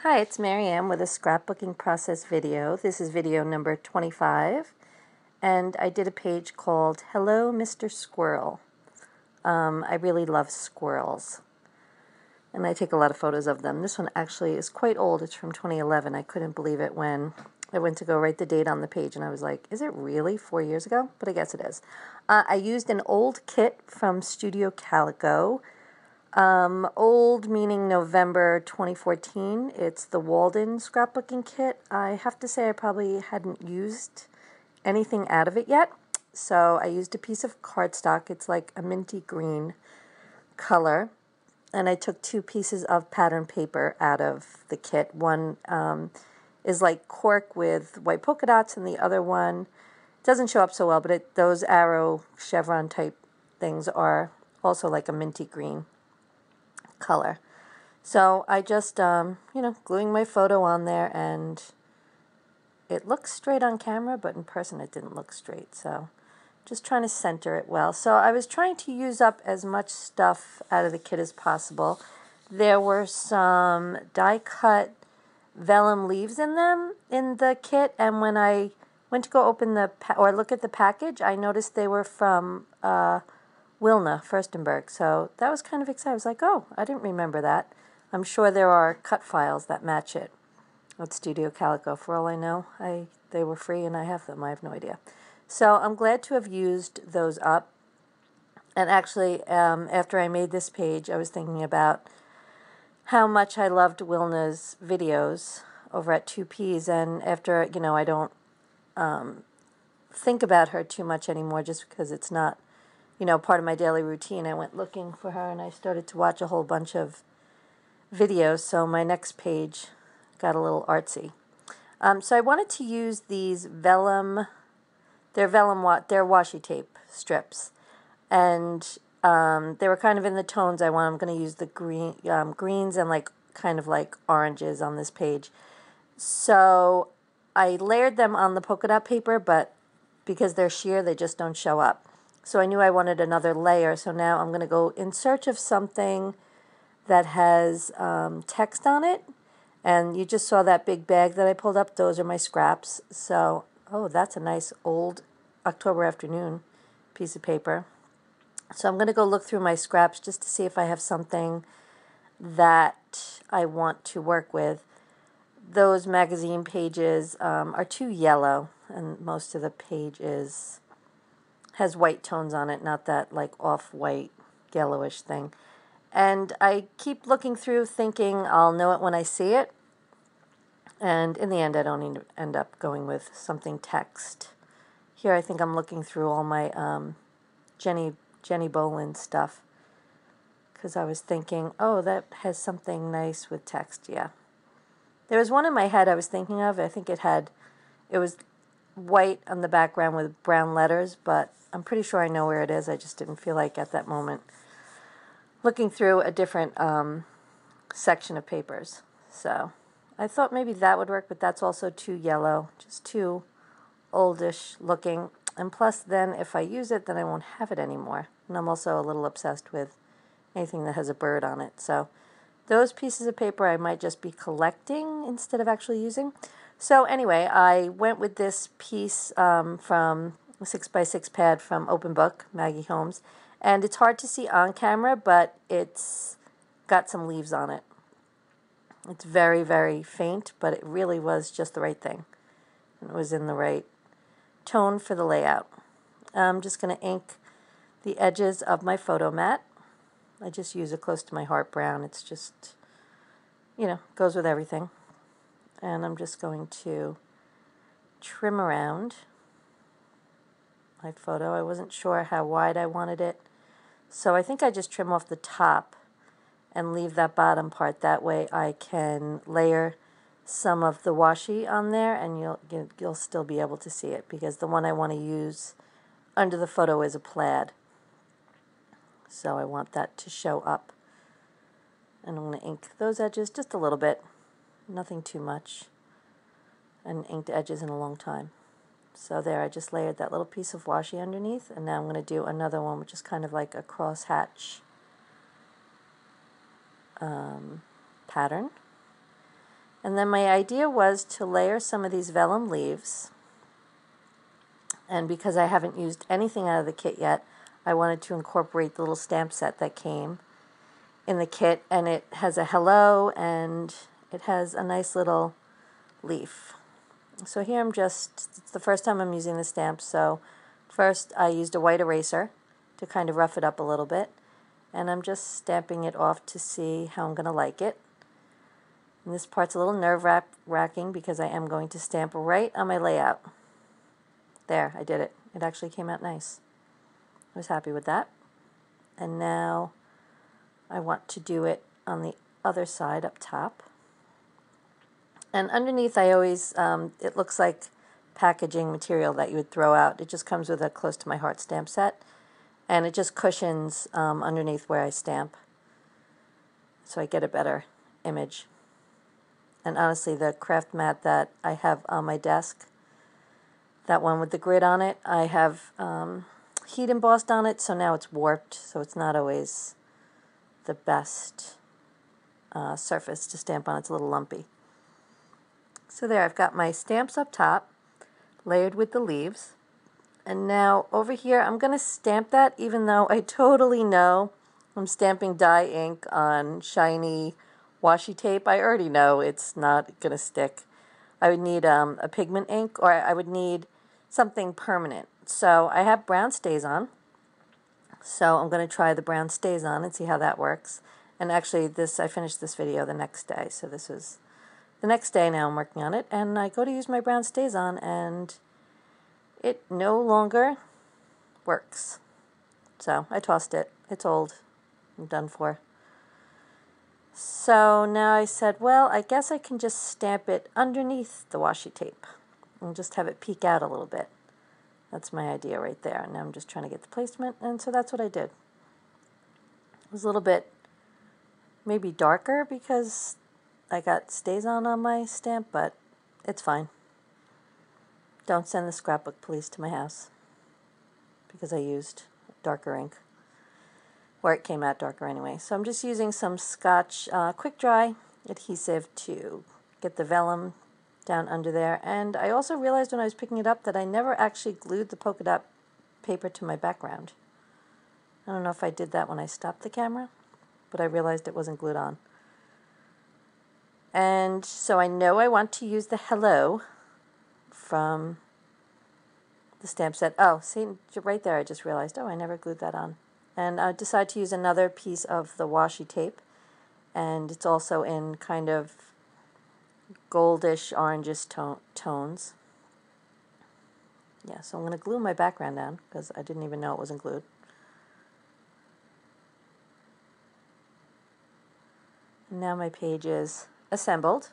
Hi, it's Marianne with a scrapbooking process video. This is video number 25, and I did a page called Hello, Mr. Squirrel. I really love squirrels, and I take a lot of photos of them. This one actually is quite old. It's from 2011. I couldn't believe it when I went to go write the date on the page, and I was like, is it really 4 years ago? But I guess it is. I used an old kit from Studio Calico. Old meaning November 2014. It's the Walden scrapbooking kit. I have to say I probably hadn't used anything out of it yet. So I used a piece of cardstock. It's like a minty green color. And I took 2 pieces of pattern paper out of the kit. One is like cork with white polka dots, and the other one doesn't show up so well, but those arrow chevron type things are also like a minty green color. So I just, gluing my photo on there, and it looks straight on camera, but in person it didn't look straight. So just trying to center it well. So I was trying to use up as much stuff out of the kit as possible. There were some die-cut vellum leaves in the kit, and when I went to go open or look at the package, I noticed they were from Wilna Furstenberg. So that was kind of exciting. I was like, oh, I didn't remember that. I'm sure there are cut files that match it at Studio Calico. For all I know, they were free and I have them. I have no idea. So I'm glad to have used those up. And actually, after I made this page, I was thinking about how much I loved Wilna's videos over at 2Ps. And after, I don't think about her too much anymore just because it's not part of my daily routine. I went looking for her and I started to watch a whole bunch of videos, so my next page got a little artsy. So I wanted to use these vellum, they're washi tape strips, and they were kind of in the tones I want. I'm going to use the greens and kind of like oranges on this page. So I layered them on the polka dot paper, but because they're sheer, they just don't show up. So I knew I wanted another layer, so now I'm going to go in search of something that has text on it. And you just saw that big bag that I pulled up. Those are my scraps. So, oh, that's a nice old October afternoon piece of paper. So I'm going to go look through my scraps just to see if I have something that I want to work with. Those magazine pages are too yellow, and most of the page has white tones on it, not that like off-white yellowish thing. And I keep looking through thinking I'll know it when I see it. And in the end, I don't end up going with something text. Here I think I'm looking through all my Jenny Bolin stuff, because I was thinking, oh, that has something nice with text. Yeah. There was one in my head I was thinking of. I think it was white on the background with brown letters, but I'm pretty sure I know where it is. I just didn't feel like at that moment looking through a different section of papers. So I thought maybe that would work, but that's also too yellow, just too oldish looking. And plus then if I use it, then I won't have it anymore. And I'm also a little obsessed with anything that has a bird on it. So those pieces of paper I might just be collecting instead of actually using. So anyway, I went with this piece from a 6x6 pad from Open Book, Maggie Holmes. And it's hard to see on camera, but it's got some leaves on it. It's very, very faint, but it really was just the right thing. And it was in the right tone for the layout. I'm just going to ink the edges of my photo mat. I just use it close to my heart brown. It's just, goes with everything. And I'm just going to trim around my photo. I wasn't sure how wide I wanted it, so I think I just trim off the top and leave that bottom part. That way I can layer some of the washi on there, and you'll still be able to see it, because the one I want to use under the photo is a plaid. So I want that to show up. And I'm going to ink those edges just a little bit. Nothing too much. And inked edges in a long time. So there, I just layered that little piece of washi underneath, and now I'm going to do another one, which is kind of like a crosshatch pattern. And then my idea was to layer some of these vellum leaves. And because I haven't used anything out of the kit yet, I wanted to incorporate the little stamp set that came in the kit. And it has a hello and it has a nice little leaf. So here it's the first time I'm using the stamp. So first I used a white eraser to kind of rough it up a little bit. And I'm just stamping it off to see how I'm going to like it. And this part's a little nerve-wracking because I am going to stamp right on my layout. There, I did it. It actually came out nice. I was happy with that. And now I want to do it on the other side up top. And underneath I always, it looks like packaging material that you would throw out. It just comes with a Close to My Heart stamp set. And it just cushions underneath where I stamp. So I get a better image. And honestly, the craft mat that I have on my desk, that one with the grid on it, I have heat embossed on it, so now it's warped, so it's not always the best surface to stamp on. It's a little lumpy. So there, I've got my stamps up top, layered with the leaves. And now over here, I'm going to stamp that, even though I totally know I'm stamping dye ink on shiny washi tape. I already know it's not going to stick. I would need a pigment ink, or I would need something permanent. So I have brown StazOn. So I'm going to try the brown StazOn and see how that works. And actually, I finished this video the next day. So this was the next day now I'm working on it. And I go to use my brown StazOn, and it no longer works. So I tossed it. It's old. I'm done for. So now I said, well, I guess I can just stamp it underneath the washi tape and just have it peek out a little bit. That's my idea right there. Now I'm just trying to get the placement, and so that's what I did. It was a little bit maybe darker because I got StazOn on my stamp, but it's fine. Don't send the scrapbook police to my house because I used darker ink. Or it came out darker anyway. So I'm just using some Scotch quick dry adhesive to get the vellum down under there. And I also realized when I was picking it up that I never actually glued the polka dot paper to my background. I don't know if I did that when I stopped the camera, but I realized it wasn't glued on. And so I know I want to use the hello from the stamp set. Oh, see, right there I just realized, oh, I never glued that on. And I decided to use another piece of the washi tape, and it's also in kind of goldish, orangish tones. Yeah, so I'm going to glue my background down because I didn't even know it wasn't glued. And now my page is assembled.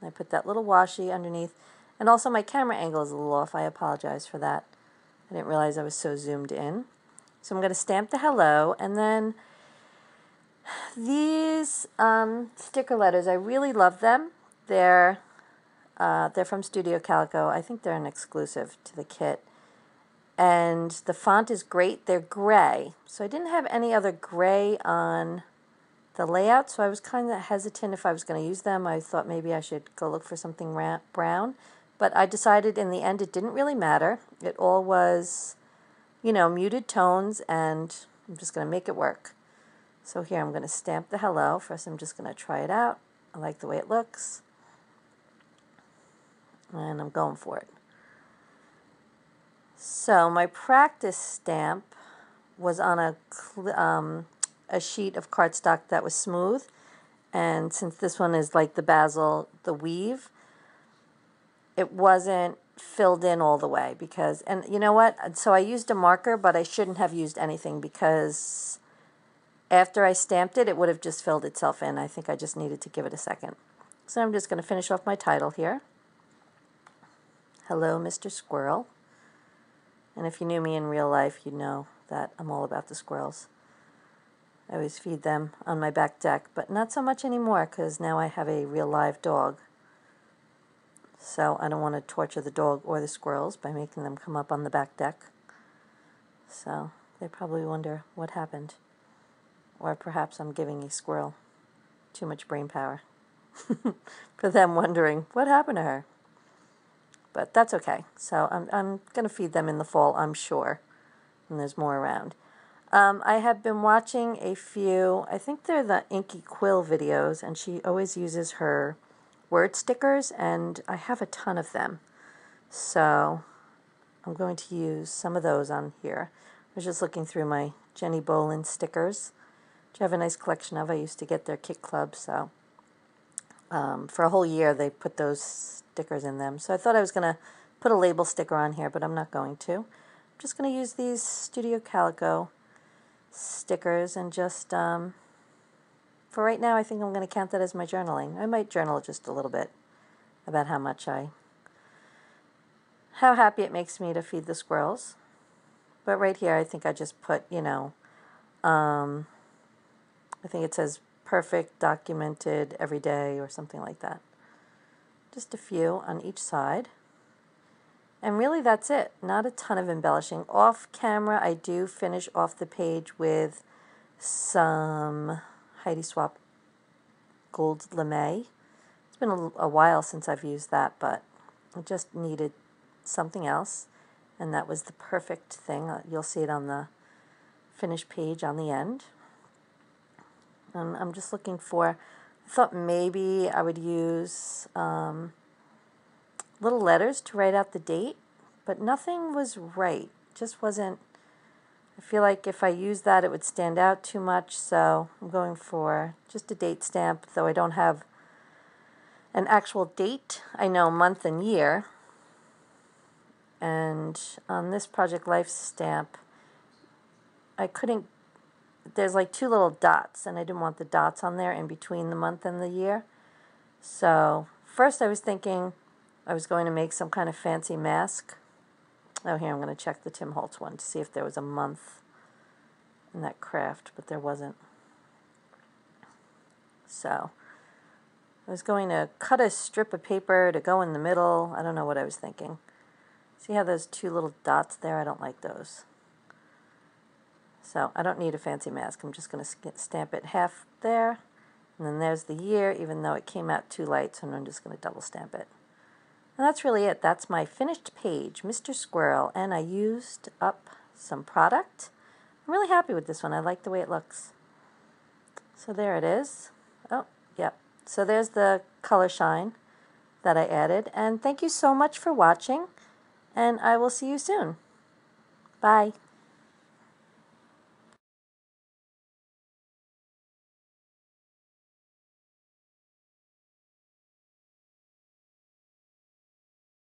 I put that little washi underneath, and also my camera angle is a little off. I apologize for that. I didn't realize I was so zoomed in. So I'm going to stamp the hello, and then these sticker letters, I really love them. They're from Studio Calico. I think they're an exclusive to the kit. And the font is great. They're gray. So I didn't have any other gray on the layout, so I was kind of hesitant if I was going to use them. I thought maybe I should go look for something brown. But I decided in the end it didn't really matter. It all was, you know, muted tones, and I'm just going to make it work. So here I'm going to stamp the hello. First I'm just going to try it out. I like the way it looks. And I'm going for it. So my practice stamp was on a sheet of cardstock that was smooth. And since this one is like the basil, the weave, it wasn't filled in all the way because, and you know what? So I used a marker, but I shouldn't have used anything because after I stamped it, it would have just filled itself in. I think I just needed to give it a second. So I'm just going to finish off my title here. Hello, Mr. Squirrel. And if you knew me in real life, you'd know that I'm all about the squirrels. I always feed them on my back deck, but not so much anymore because now I have a real live dog. So I don't want to torture the dog or the squirrels by making them come up on the back deck. So they probably wonder what happened. Or perhaps I'm giving a squirrel too much brain power. for them wondering what happened to her. But that's okay. So I'm going to feed them in the fall, I'm sure. And there's more around. I have been watching a few, I think they're the Inky Quill videos, and she always uses her word stickers, and I have a ton of them. So I'm going to use some of those on here. I was just looking through my Jenny Bolin stickers, which I have a nice collection of. I used to get their Kit Club, so for a whole year they put those stickers in them. So I thought I was going to put a label sticker on here, but I'm not going to. I'm just going to use these Studio Calico stickers and just, for right now, I think I'm going to count that as my journaling. I might journal just a little bit about how happy it makes me to feed the squirrels. But right here, I think I just put, I think it says perfect, documented, every day, or something like that. Just a few on each side. And really that's it. Not a ton of embellishing. Off camera, I do finish off the page with some Heidi Swapp Gold Lame. It's been a while since I've used that, but I just needed something else. And that was the perfect thing. You'll see it on the finished page on the end. And I'm just looking for, I thought maybe I would use little letters to write out the date, but nothing was right. Just wasn't, I feel like if I used that it would stand out too much, so I'm going for just a date stamp, though I don't have an actual date. I know month and year. And on this Project Life stamp, I couldn't, there's like two little dots, and I didn't want the dots on there in between the month and the year. So first I was thinking I was going to make some kind of fancy mask. Oh, here, I'm going to check the Tim Holtz one to see if there was a month in that craft, but there wasn't. So I was going to cut a strip of paper to go in the middle. I don't know what I was thinking. See how those two little dots there? I don't like those. So I don't need a fancy mask. I'm just going to stamp it half there. And then there's the year, even though it came out too light, so I'm just going to double stamp it. And that's really it. That's my finished page, Mr. Squirrel, and I used up some product. I'm really happy with this one. I like the way it looks. So there it is. Oh, yep. So there's the color shine that I added. And thank you so much for watching, and I will see you soon. Bye.